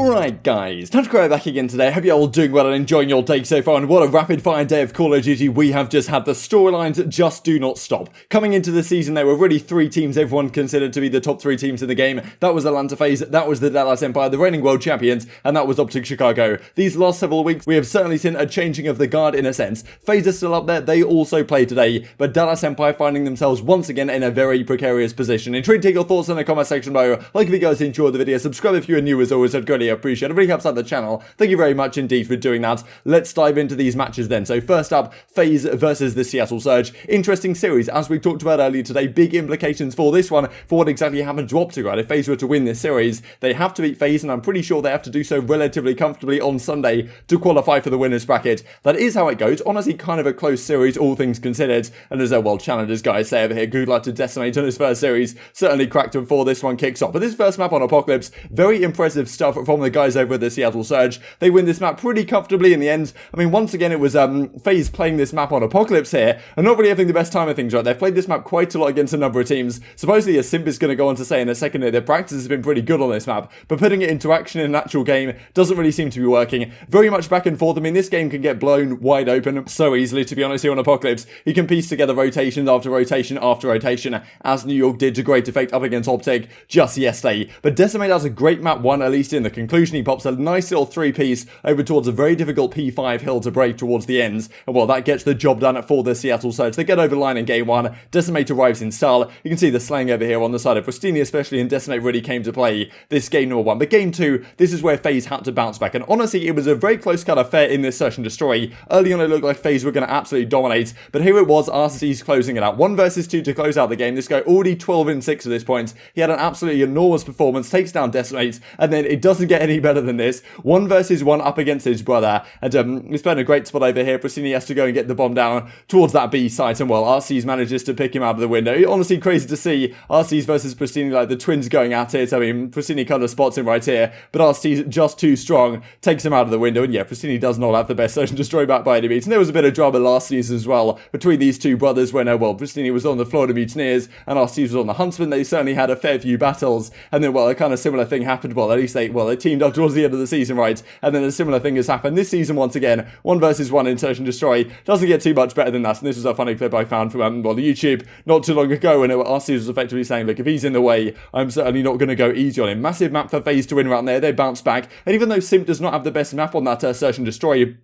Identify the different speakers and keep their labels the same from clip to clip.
Speaker 1: Alright guys, TacticalRab back again today. Hope you're all doing well and enjoying your day so far, and what a rapid fire day of Call of Duty we have just had. The storylines just do not stop. Coming into the season there were really three teams everyone considered to be the top three teams in the game. That was Atlanta FaZe, that was the Dallas Empire, the reigning world champions, and that was OpTic Chicago. These last several weeks we have certainly seen a changing of the guard in a sense. FaZe is still up there, they also play today, but Dallas Empire finding themselves once again in a very precarious position. Intrigued to take your thoughts in the comment section below. Like if you guys enjoyed the video, subscribe if you are new as always, I'd greatly appreciate it. It really helps out the channel. Thank you very much indeed for doing that. Let's dive into these matches then. So first up, FaZe versus the Seattle Surge. Interesting series, as we talked about earlier today. Big implications for this one, for what exactly happened to OpTic, right? If FaZe were to win this series, they have to beat FaZe, and I'm pretty sure they have to do so relatively comfortably on Sunday to qualify for the winners bracket. That is how it goes. Honestly, kind of a close series, all things considered. And as our world challengers guys say over here, good luck to Decemate on his first series. Certainly cracked him before this one kicks off. But this first map on Apocalypse, very impressive stuff from the guys over at the Seattle Surge. They win this map pretty comfortably in the end. I mean, once again, it was FaZe playing this map on Apocalypse here, and not really having the best time of things, right? They've played this map quite a lot against a number of teams. Supposedly, a Simp is going to go on to say in a second that their practice has been pretty good on this map, but putting it into action in an actual game doesn't really seem to be working. Very much back and forth. I mean, this game can get blown wide open so easily, to be honest, here on Apocalypse. You can piece together rotation after rotation after rotation, as New York did to great effect up against OpTic just yesterday. But Decimate has a great map one, at least in the conclusion. He pops a nice little three-piece over towards a very difficult P5 hill to break towards the ends, and well, that gets the job done for the Seattle Surge. They get over the line in game one. Decimate arrives in style. You can see the slang over here on the side of Prestinni especially, and Decimate really came to play this game number one. But game two, this is where FaZe had to bounce back, and honestly, it was a very close cut affair in this search and destroy. Early on, it looked like FaZe were going to absolutely dominate, but here it was, Arcitys closing it out. 1 versus 2 to close out the game. This guy already 12-6 at this point. He had an absolutely enormous performance, takes down Decimate, and then it doesn't get any better than this. 1 versus 1 up against his brother, and he's playing a great spot over here. Prestinni has to go and get the bomb down towards that B site, and well, Arcitys manages to pick him out of the window. Honestly, crazy to see Arcitys versus Prestinni, like the twins going at it. I mean, Prestinni kind of spots him right here, but Arcitys just too strong, takes him out of the window, and yeah, Prestinni does not have the best search and destroy back by any means. And there was a bit of drama last season as well between these two brothers when, well, Prestinni was on the Florida Mutineers and Arcitys was on the Huntsman. They certainly had a fair few battles, and then, well, a kind of similar thing happened. Well, at least they teamed up towards the end of the season, right? And then a similar thing has happened this season once again. 1 versus 1 in search and destroy. Doesn't get too much better than that. And this was a funny clip I found from well, the YouTube not too long ago, when Arcitys was effectively saying, look, if he's in the way, I'm certainly not going to go easy on him. Massive map for FaZe to win around there. They bounce back, and even though Simp does not have the best map on that search and destroy,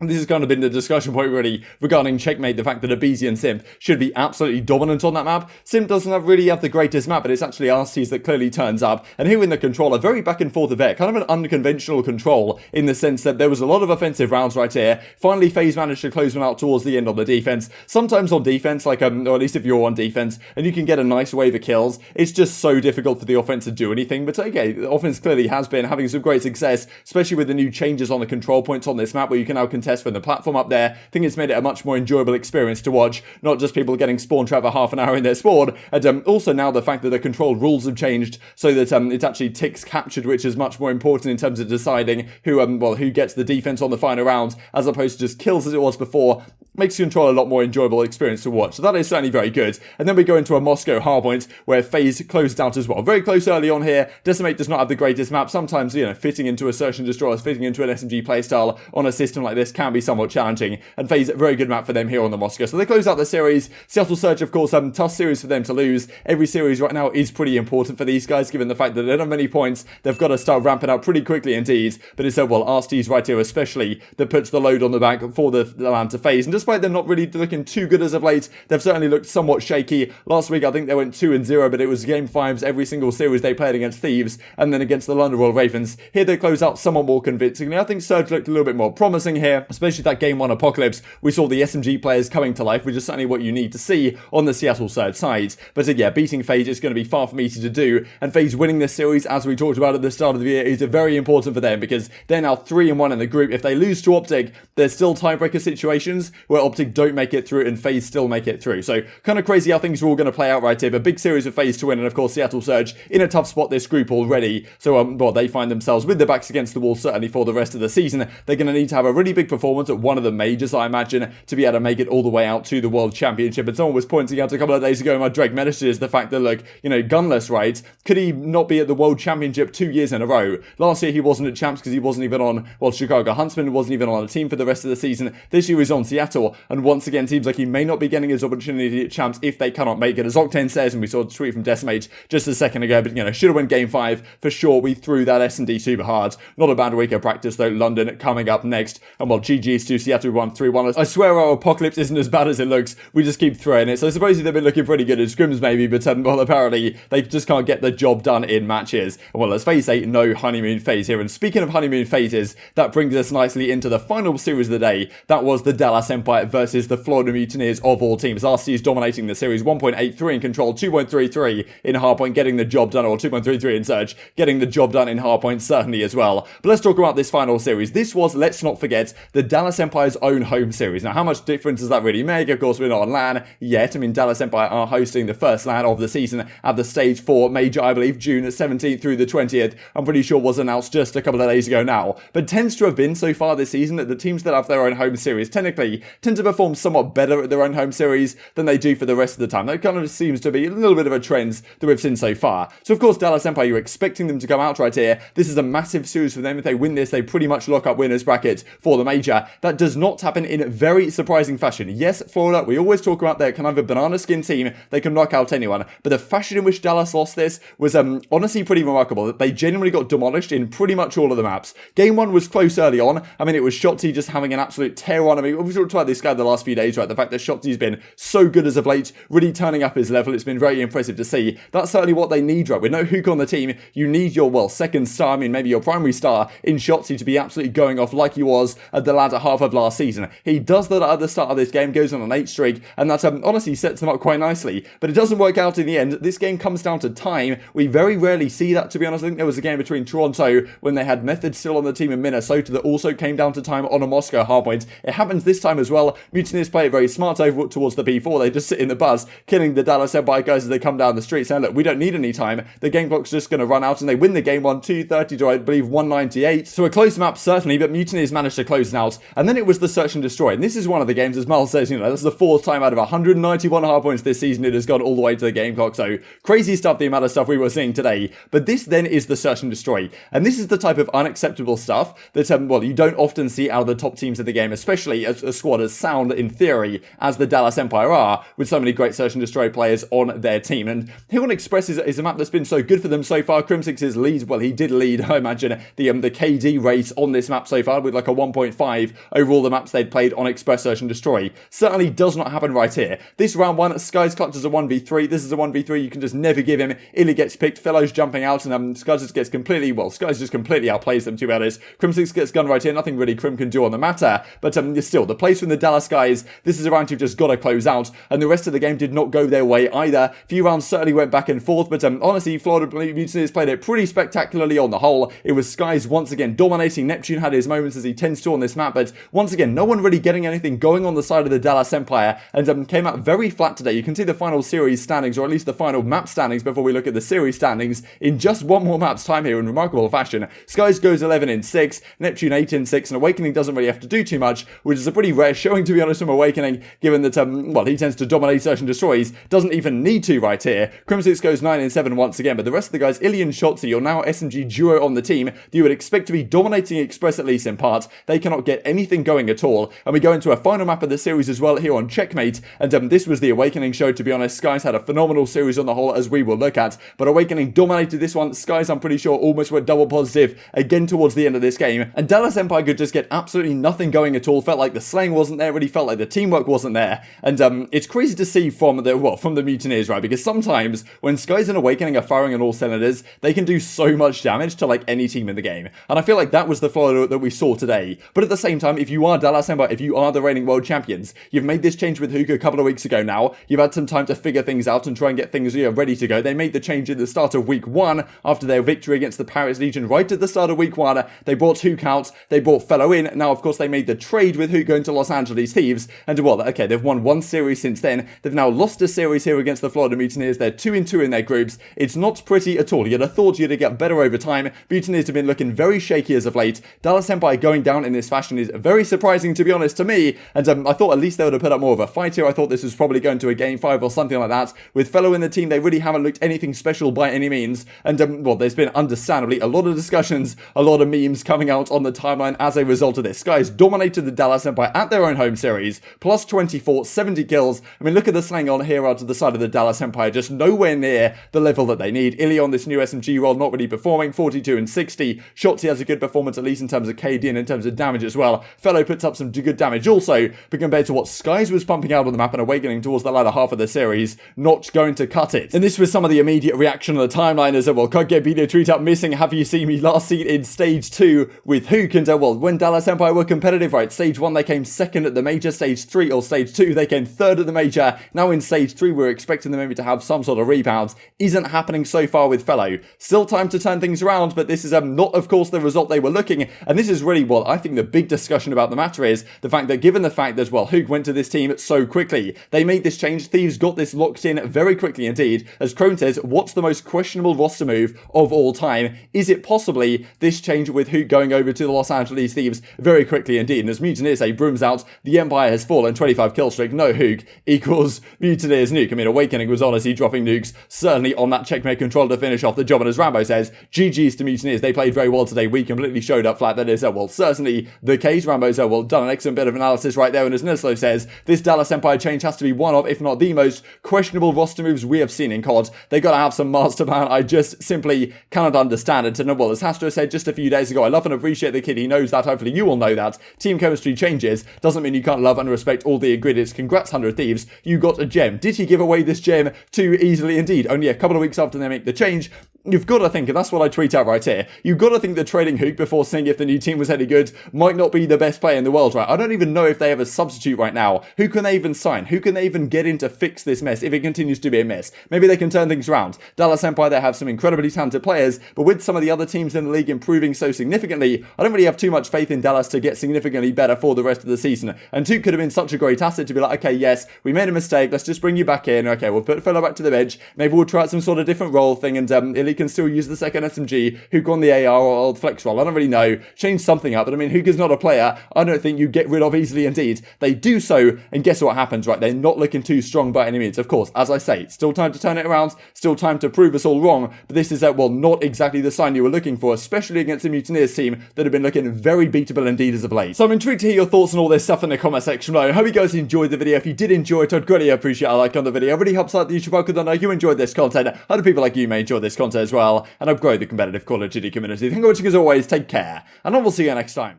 Speaker 1: this has kind of been the discussion point really regarding Checkmate, the fact that aBeZy and Simp should be absolutely dominant on that map. Simp doesn't really have the greatest map, but it's actually Arcitys that clearly turns up. And here in the control, a very back and forth affair, kind of an unconventional control in the sense that there was a lot of offensive rounds right here. Finally, FaZe managed to close one out towards the end on the defense. Sometimes on defense, like, or at least if you're on defense, and you can get a nice wave of kills, it's just so difficult for the offense to do anything. But okay, the offense clearly has been having some great success, especially with the new changes on the control points on this map, where you can now contest from the platform up there. I think it's made it a much more enjoyable experience to watch, not just people getting spawn trap for half an hour in their spawn, and also now the fact that the control rules have changed so that it's actually ticks captured, which is much more important in terms of deciding who who gets the defense on the final rounds, as opposed to just kills as it was before. Makes control a lot more enjoyable experience to watch. So that is certainly very good. And then we go into a Moscow hardpoint where FaZe closed out as well. Very close early on here. Decimate does not have the greatest map. Sometimes, you know, fitting into a search and destroy, fitting into an SMG playstyle on a system like this can be somewhat challenging. And FaZe, very good map for them here on the Moscow. So they close out the series. Seattle Surge, of course, tough series for them to lose. Every series right now is pretty important for these guys, given the fact that they don't have many points. They've got to start ramping up pretty quickly indeed. But it's well, Arcitys right here especially that puts the load on the back for the Atlanta FaZe. And despite them not really looking too good as of late, they've certainly looked somewhat shaky. Last week I think they went 2-0, but it was game 5s every single series they played against Thieves and then against the London Royal Ravens. Here they close out somewhat more convincingly. I think Surge looked a little bit more promising here, especially that game 1 Apocalypse. We saw the SMG players coming to life, which is certainly what you need to see on the Seattle Surge side. But yeah, beating FaZe is going to be far from easy to do, and FaZe winning this series, as we talked about at the start of the year, is very important for them because they're now 3-1 in the group. If they lose to OpTic, there's still tiebreaker situations where OpTic don't make it through and FaZe still make it through. So kind of crazy how things are all going to play out right here, but big series of FaZe to win, and of course Seattle Surge in a tough spot this group already. So well, they find themselves with their backs against the wall certainly for the rest of the season. They're going to need to have a really big performance performance at one of the majors, I imagine, to be able to make it all the way out to the World Championship. And someone was pointing out a couple of days ago in my direct messages the fact that, look, you know, Gunless, right, could he not be at the World Championship 2 years in a row? Last year he wasn't at Champs because he wasn't even on, well, Chicago Huntsman wasn't even on a team for the rest of the season. This year he's on Seattle, and once again seems like he may not be getting his opportunity at Champs if they cannot make it. As Octane says, and we saw a tweet from Decemate just a second ago, but, you know, should have won Game 5 for sure. We threw that S&D super hard. Not a bad week of practice though. London coming up next, and well, GG's to Seattle 1-3-1. I swear our apocalypse isn't as bad as it looks. We just keep throwing it. So I suppose they've been looking pretty good at scrims maybe, but well, apparently they just can't get the job done in matches. And well, let's face it, no honeymoon phase here. And speaking of honeymoon phases, that brings us nicely into the final series of the day. That was the Dallas Empire versus the Florida Mutineers of all teams. Arcitys dominating the series, 1.83 in control, 2.33 in hardpoint, getting the job done, or 2.33 in surge, getting the job done in hardpoint certainly as well. But let's talk about this final series. This was, let's not forget, the Dallas Empire's own home series. Now, how much difference does that really make? Of course, we're not on LAN yet. I mean, Dallas Empire are hosting the first LAN of the season at the stage 4 major, I believe, June 17th through the 20th. I'm pretty sure was announced just a couple of days ago now. But tends to have been so far this season that the teams that have their own home series technically tend to perform somewhat better at their own home series than they do for the rest of the time. That kind of seems to be a little bit of a trend that we've seen so far. So, of course, Dallas Empire, you're expecting them to come out right here. This is a massive series for them. If they win this, they pretty much lock up winners bracket for the major. That does not happen in very surprising fashion. Yes, Florida, we always talk about their kind of a banana skin team. They can knock out anyone. But the fashion in which Dallas lost this was honestly pretty remarkable. They genuinely got demolished in pretty much all of the maps. Game 1 was close early on. I mean, it was Shotzzy just having an absolute tear on. I mean, we've talked about this guy the last few days, right? The fact that Shotzzy's been so good as of late, really turning up his level. It's been very impressive to see. That's certainly what they need, right? With no Huke on the team, you need your, well, second star, I mean, maybe your primary star in Shotzzy to be absolutely going off like he was at the latter half of last season. He does that at the start of this game, goes on an 8 streak, and that honestly sets him up quite nicely. But it doesn't work out in the end. This game comes down to time. We very rarely see that, to be honest. I think there was a game between Toronto when they had Method still on the team in Minnesota that also came down to time on a Moscow hardpoint. It happens this time as well. Mutineers play it very smart over towards the B4. They just sit in the buzz, killing the Dallas Empire guys as they come down the street, saying, look, we don't need any time. The game clock's just going to run out, and they win the game 230 to, I believe, 198. So a close map, certainly, but Mutineers managed to close it out. And then it was the search and destroy. And this is one of the games, as Mal says, you know, that's the 4th time out of 191 hardpoints this season it has gone all the way to the game clock. So crazy stuff, the amount of stuff we were seeing today. But this then is the search and destroy. And this is the type of unacceptable stuff that, well, you don't often see out of the top teams of the game, especially a squad as sound in theory as the Dallas Empire are, with so many great search and destroy players on their team. And Hill Express is a map that's been so good for them so far. Crimsix leads, well, he did lead, I imagine, the KD race on this map so far with like a 1.5 over all the maps they'd played on Express Search and Destroy. Certainly does not happen right here. This round 1, Sky's clutch is a 1v3. This is a 1v3. You can just never give him. ILLey gets picked. FeLo's jumping out, and Sky's just gets completely, well, Sky's just completely outplays them, to be honest. Crimsix gets gun right here. Nothing really Crim can do on the matter. But still, the place from the Dallas guys, this is a round you've just got to close out, and the rest of the game did not go their way either. Few rounds certainly went back and forth, but honestly, Florida Mutineers played it pretty spectacularly on the whole. It was Sky's once again dominating. Neptune had his moments as he tends to on this map, but once again, no one really getting anything going on the side of the Dallas Empire, and came out very flat today. You can see the final series standings, or at least the final map standings before we look at the series standings, in just one more map's time here in remarkable fashion. Skies goes 11 in 6, Neptune 8 in 6, and Awakening doesn't really have to do too much, which is a pretty rare showing, to be honest, from Awakening, given that, well, he tends to dominate search and destroys, doesn't even need to right here. Crimsix goes 9 in 7 once again, but the rest of the guys, ILLey and Shotzzy, you're now SMG duo on the team that you would expect to be dominating Express, at least in part. They cannot get anything going at all, and we go into a final map of the series as well here on Checkmate, and this was the Awakening show, to be honest. Skies had a phenomenal series on the whole, as we will look at, but Awakening dominated this one. Skies, I'm pretty sure, almost went double positive again towards the end of this game, and Dallas Empire could just get absolutely nothing going at all. Felt like the slaying wasn't there, really felt like the teamwork wasn't there, and it's crazy to see from the Mutineers, right, because sometimes when Skies and Awakening are firing on all cylinders, they can do so much damage to like any team in the game, and I feel like that was the Florida that we saw today. But at the same time, if you are Dallas Empire, if you are the reigning world champions, you've made this change with Huke a couple of weeks ago now, you've had some time to figure things out and try and get things ready to go. They made the change at the start of week 1 after their victory against the Paris Legion. Right at the start of week 1, they brought Huke out, they brought FeLo in. Now, of course, they made the trade with Huke going to Los Angeles Thieves, and well, okay, they've won one series since then. They've now lost a series here against the Florida Mutineers. They're 2-2 in their groups. It's not pretty at all. You'd have thought you'd get better over time. Mutineers have been looking very shaky as of late. Dallas Empire going down in this fashion fashion is very surprising, to be honest, to me. And I thought at least they would have put up more of a fight here. I thought this was probably going to a game 5 or something like that. With FeLo in the team, they really haven't looked anything special by any means. And well, there's been understandably a lot of discussions, a lot of memes coming out on the timeline as a result of this. Guys dominated the Dallas Empire at their own home series, plus 24, 70 kills. I mean, look at the slang on here out to the side of the Dallas Empire, just nowhere near the level that they need. ILLey on this new SMG role not really performing, 42 and 60. Shotzzy has a good performance, at least in terms of KD and in terms of damage as well. FeLo puts up some good damage also, but compared to what Skies was pumping out on the map and awakening towards the latter half of the series, not going to cut it. And this was some of the immediate reaction on the timeline as well. Can't get video tweet up missing. Have you seen me last seen in stage 2 with Huke? And well, when Dallas Empire were competitive, right, stage 1 they came 2nd at the major, stage 3 or stage 2 they came 3rd at the major. Now in stage 3 we're expecting them maybe to have some sort of rebounds. Isn't happening so far with FeLo. Still time to turn things around, but this is not of course the result they were looking. And this is really what I think the big discussion about the matter is, the fact that given the fact that well, Huke went to this team so quickly, they made this change. Thieves got this locked in very quickly indeed. As Crone says, what's the most questionable roster move of all time? Is it possibly this change with Huke going over to the Los Angeles Thieves very quickly indeed? And as Mutineers say, brooms out, the Empire has fallen, 25 kill streak, no Huke equals Mutineers nuke. I mean, Awakening was honestly dropping nukes, certainly on that checkmate control to finish off the job. And as Rambo says, GG's to Mutineers, they played very well today. We completely showed up flat. That is, well, certainly the case. Rambo's, well, done an excellent bit of analysis right there. And as Nislo says, this Dallas Empire change has to be one of, if not the most questionable roster moves we have seen in COD. They got to have some master plan. I just simply cannot understand it. And well, as Hastro said just a few days ago, I love and appreciate the kid. He knows that. Hopefully you all know that. Team chemistry changes. Doesn't mean you can't love and respect all the ingredients. Congrats, 100 Thieves. You got a gem. Did he give away this gem too easily? Indeed. Only a couple of weeks after they make the change. You've got to think, and that's what I tweet out right here, you've got to think that trading Huke before seeing if the new team was any good might not be the best player in the world, right? I don't even know if they have a substitute right now. Who can they even sign? Who can they even get in to fix this mess if it continues to be a mess? Maybe they can turn things around. Dallas Empire, they have some incredibly talented players, but with some of the other teams in the league improving so significantly, I don't really have too much faith in Dallas to get significantly better for the rest of the season. And Huke could have been such a great asset to be like, okay, yes, we made a mistake, let's just bring you back in. Okay, we'll put FeLo back to the bench. Maybe we'll try out some sort of different role thing, and ILLey can still use the second SMG, Huke on the AR or flex roll. I don't really know. Change something up. But I mean, Huke is not a player I don't think you get rid of easily indeed. They do so, and guess what happens, right? They're not looking too strong by any means. Of course, as I say, still time to turn it around, still time to prove us all wrong, but this is, well, not exactly the sign you were looking for, especially against the Mutineers team that have been looking very beatable indeed as of late. So I'm intrigued to hear your thoughts on all this stuff in the comment section below. I hope you guys enjoyed the video. If you did enjoy it, I'd greatly appreciate a like on the video. It really helps out the YouTube algorithm. I know you enjoyed this content. Other people like you may enjoy this content as well, and I've grown the competitive Call of Duty community. Thank you for watching as always, take care, and I will see you next time.